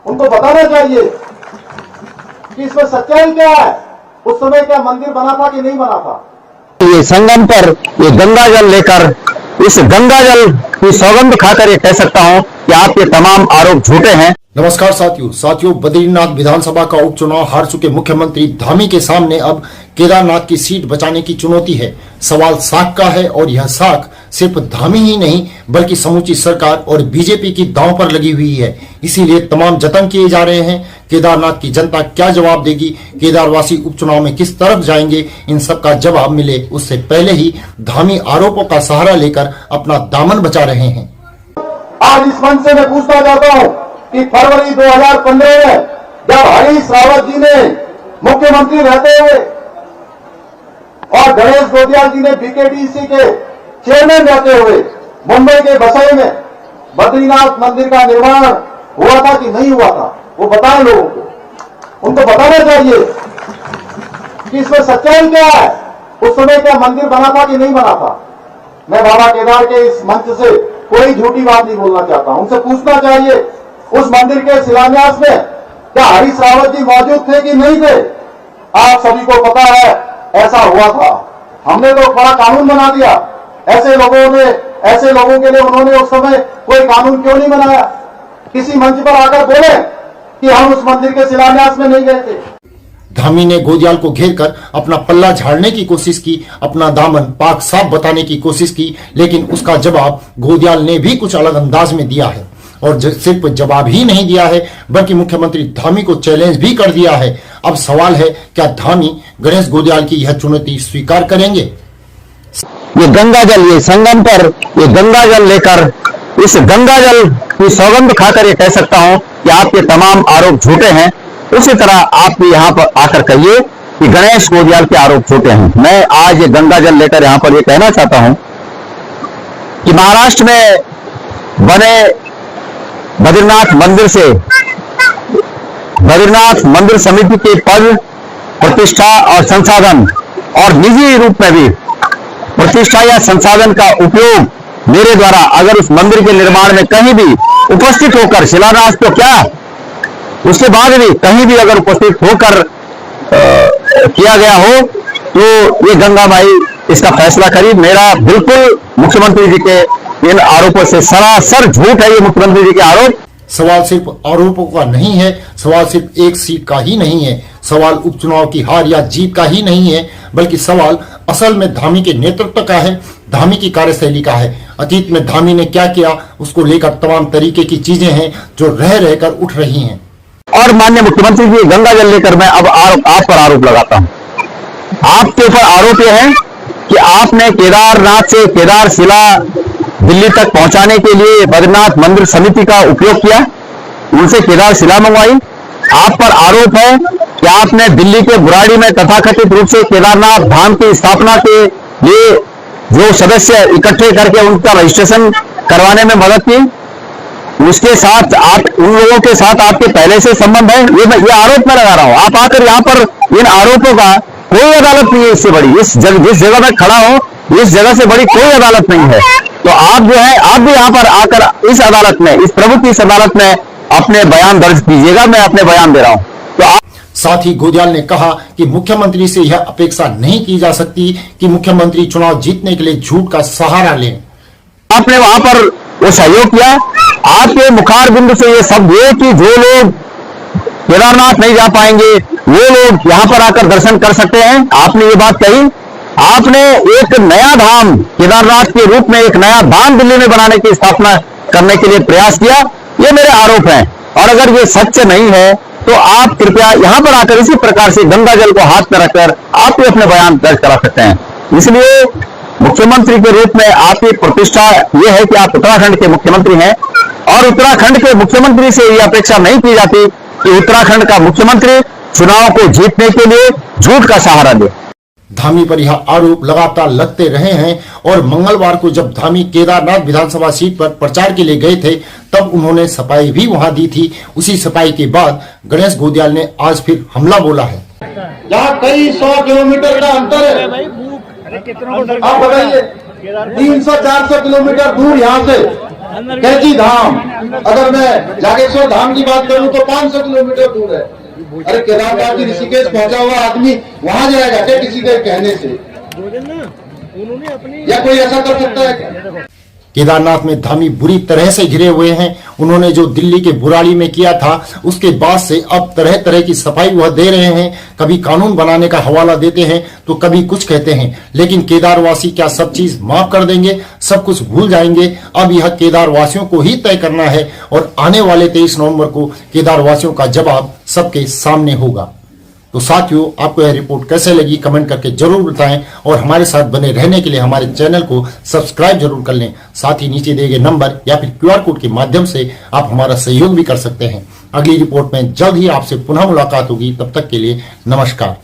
उनको बताना चाहिए कि इसमें सच्चाई क्या है, उस समय क्या मंदिर बना था कि नहीं बना था। ये संगम पर ये गंगा जल लेकर इस गंगा जल की सौगंध खाकर ये कह सकता हूं कि आपके तमाम आरोप झूठे हैं। नमस्कार साथियों, बद्रीनाथ विधानसभा का उपचुनाव हार चुके मुख्यमंत्री धामी के सामने अब केदारनाथ की सीट बचाने की चुनौती है। सवाल साख का है और यह साख सिर्फ धामी ही नहीं बल्कि समूची सरकार और बीजेपी की दांव पर लगी हुई है। इसीलिए तमाम जतन किए जा रहे हैं। केदारनाथ की जनता क्या जवाब देगी, केदारवासी उपचुनाव में किस तरफ जाएंगे, इन सब का जवाब मिले उससे पहले ही धामी आरोपों का सहारा लेकर अपना दामन बचा रहे हैं। आज इस मंच से मैं पूछना चाहता हूं कि फरवरी 2015 में जब हरीश रावत जी ने मुख्यमंत्री रहते हुए और गणेश गोदियाल जी ने बीकेटीसी के चेयरमैन रहते हुए मुंबई के बसई में बद्रीनाथ मंदिर का निर्माण हुआ था कि नहीं हुआ था, वो बताएं लोगों को। उनको बताना चाहिए कि इसमें सच्चाई क्या है, उस समय क्या मंदिर बना था कि नहीं बना था। मैं बाबा केदार के इस मंच से कोई झूठी बात नहीं बोलना चाहता हूं। उनसे पूछना चाहिए उस मंदिर के शिलान्यास में क्या हरीश रावत जी मौजूद थे कि नहीं थे। आप सभी को पता है ऐसा हुआ था। हमने तो बड़ा कानून बना दिया, ऐसे लोगों के लिए उन्होंने उस समय कोई कानून क्यों नहीं बनाया। किसी मंच पर आकर बोले कि हम उस मंदिर के शिलान्यास में नहीं गए थे। धामी ने गोदियाल को घेरकर अपना पल्ला झाड़ने की कोशिश की, अपना दामन पाक साफ बताने की कोशिश की, लेकिन उसका जवाब गोदियाल ने भी कुछ अलग अंदाज में दिया है। और सिर्फ जवाब ही नहीं दिया है बल्कि मुख्यमंत्री धामी को चैलेंज भी कर दिया है। अब सवाल है क्या धामी गणेश गोदियाल की यह चुनौती स्वीकार करेंगे। ये गंगा जल, ये संगम पर ये गंगा जल लेकर इस गंगा जल की सौगंध खाकर ये कह सकता हूं कि आपके तमाम आरोप झूठे हैं। उसी तरह आप भी यहाँ पर आकर कहिए कि गणेश गोदियाल के आरोप झूठे हैं। मैं आज ये गंगा जल लेकर यहाँ पर ये कहना चाहता हूं कि महाराष्ट्र में बने बद्रीनाथ मंदिर से बद्रीनाथ मंदिर समिति के पद, प्रतिष्ठा और संसाधन और निजी रूप में भी प्रतिष्ठा या संसाधन का उपयोग मेरे द्वारा अगर उस मंदिर के निर्माण में कहीं भी उपस्थित होकर शिलान्यास तो क्या उसके बाद भी कहीं भी अगर उपस्थित होकर किया गया हो तो ये गंगा माई इसका फैसला करी। मेरा बिल्कुल मुख्यमंत्री जी के इन आरोपों से सरासर झूठ है। ये मुख्यमंत्री जी के आरोप। सवाल सिर्फ आरोपों का नहीं है, सवाल सिर्फ एक सीट का ही नहीं है, सवाल उपचुनाव की हार या जीत का ही नहीं है, बल्कि सवाल असल में धामी के नेतृत्व का है, धामी की कार्यशैली का है। अतीत में धामी ने क्या किया उसको लेकर तमाम तरीके की चीजें हैं जो रह रहकर उठ रही हैं। और माननीय मुख्यमंत्री जी गंगा जल लेकर मैं अब आप पर आरोप लगाता हूं। आपके ऊपर आरोप यह है कि आपने केदारनाथ से केदार शिला दिल्ली तक पहुंचाने के लिए बद्रीनाथ मंदिर समिति का उपयोग किया, उनसे केदार शिला मंगवाई। आप पर आरोप है कि आपने दिल्ली के बुराड़ी में तथाकथित रूप से केदारनाथ धाम की स्थापना के लिए जो सदस्य इकट्ठे करके उनका रजिस्ट्रेशन करवाने में मदद की, उसके साथ आप उन लोगों के साथ आपके पहले से संबंध है। ये आरोप मैं लगा रहा हूं। आप आकर यहाँ पर इन आरोपों का कोई अदालत नहीं है इससे बड़ी। जिस जगह में खड़ा हो इस जगह से बड़ी कोई अदालत नहीं है। तो आप जो है आप भी यहाँ पर आकर इस अदालत में, इस प्रभु की इस अदालत में अपने बयान दर्ज कीजिएगा। मैं अपने बयान दे रहा हूं। तो आप साथ ही गोदियाल ने कहा कि मुख्यमंत्री से यह अपेक्षा नहीं की जा सकती कि मुख्यमंत्री चुनाव जीतने के लिए झूठ का सहारा लें। आपने वहां पर वो सहयोग किया। आपके मुखार बिंदु से ये सब हुए कि जो लोग केदारनाथ नहीं जा पाएंगे वो लोग यहाँ पर आकर दर्शन कर सकते हैं। आपने ये बात कही। आपने एक नया धाम केदारनाथ के रूप में एक नया धाम दिल्ली में बनाने की स्थापना करने के लिए प्रयास किया। ये मेरे आरोप हैं और अगर ये सच नहीं है तो आप कृपया यहाँ पर आकर इसी प्रकार से गंगा जल को हाथ में रखकर आप भी अपने बयान दर्ज करा सकते हैं। इसलिए मुख्यमंत्री के रूप में आपकी प्रतिष्ठा यह है कि आप उत्तराखंड के मुख्यमंत्री हैं और उत्तराखंड के मुख्यमंत्री से यह अपेक्षा नहीं की जाती कि उत्तराखंड का मुख्यमंत्री चुनाव को जीतने के लिए झूठ का सहारा दे। धामी पर यह आरोप लगातार लगते रहे हैं और मंगलवार को जब धामी केदारनाथ विधानसभा सीट पर प्रचार के लिए गए थे तब उन्होंने सफाई भी वहां दी थी। उसी सफाई के बाद गणेश गोदियाल ने आज फिर हमला बोला है। यहाँ कई 100 किलोमीटर का अंतर है। आप बताइए 300-400 किलोमीटर दूर यहाँ से कैची धाम, अगर मैं जागेश्वर धाम की बात करूं तो 500 किलोमीटर दूर है। अरे केदारनाथ की ऋषिकेश पहुंचा हुआ आदमी वहां जाएगा क्या किसी के कहने से? या कोई ऐसा कर सकता है क्या? केदारनाथ में धामी बुरी तरह से घिरे हुए हैं। उन्होंने जो दिल्ली के बुराड़ी में किया था उसके बाद से अब तरह तरह की सफाई वह दे रहे हैं। कभी कानून बनाने का हवाला देते हैं तो कभी कुछ कहते हैं, लेकिन केदारवासी क्या सब चीज माफ कर देंगे, सब कुछ भूल जाएंगे? अब यह केदारवासियों को ही तय करना है और आने वाले 23 नवंबर को केदारवासियों का जवाब सबके सामने होगा। तो साथियों, आपको यह रिपोर्ट कैसे लगी कमेंट करके जरूर बताएं और हमारे साथ बने रहने के लिए हमारे चैनल को सब्सक्राइब जरूर कर लें। साथ ही नीचे दिए गए नंबर या फिर QR कोड के माध्यम से आप हमारा सहयोग भी कर सकते हैं। अगली रिपोर्ट में जल्द ही आपसे पुनः मुलाकात होगी। तब तक के लिए नमस्कार।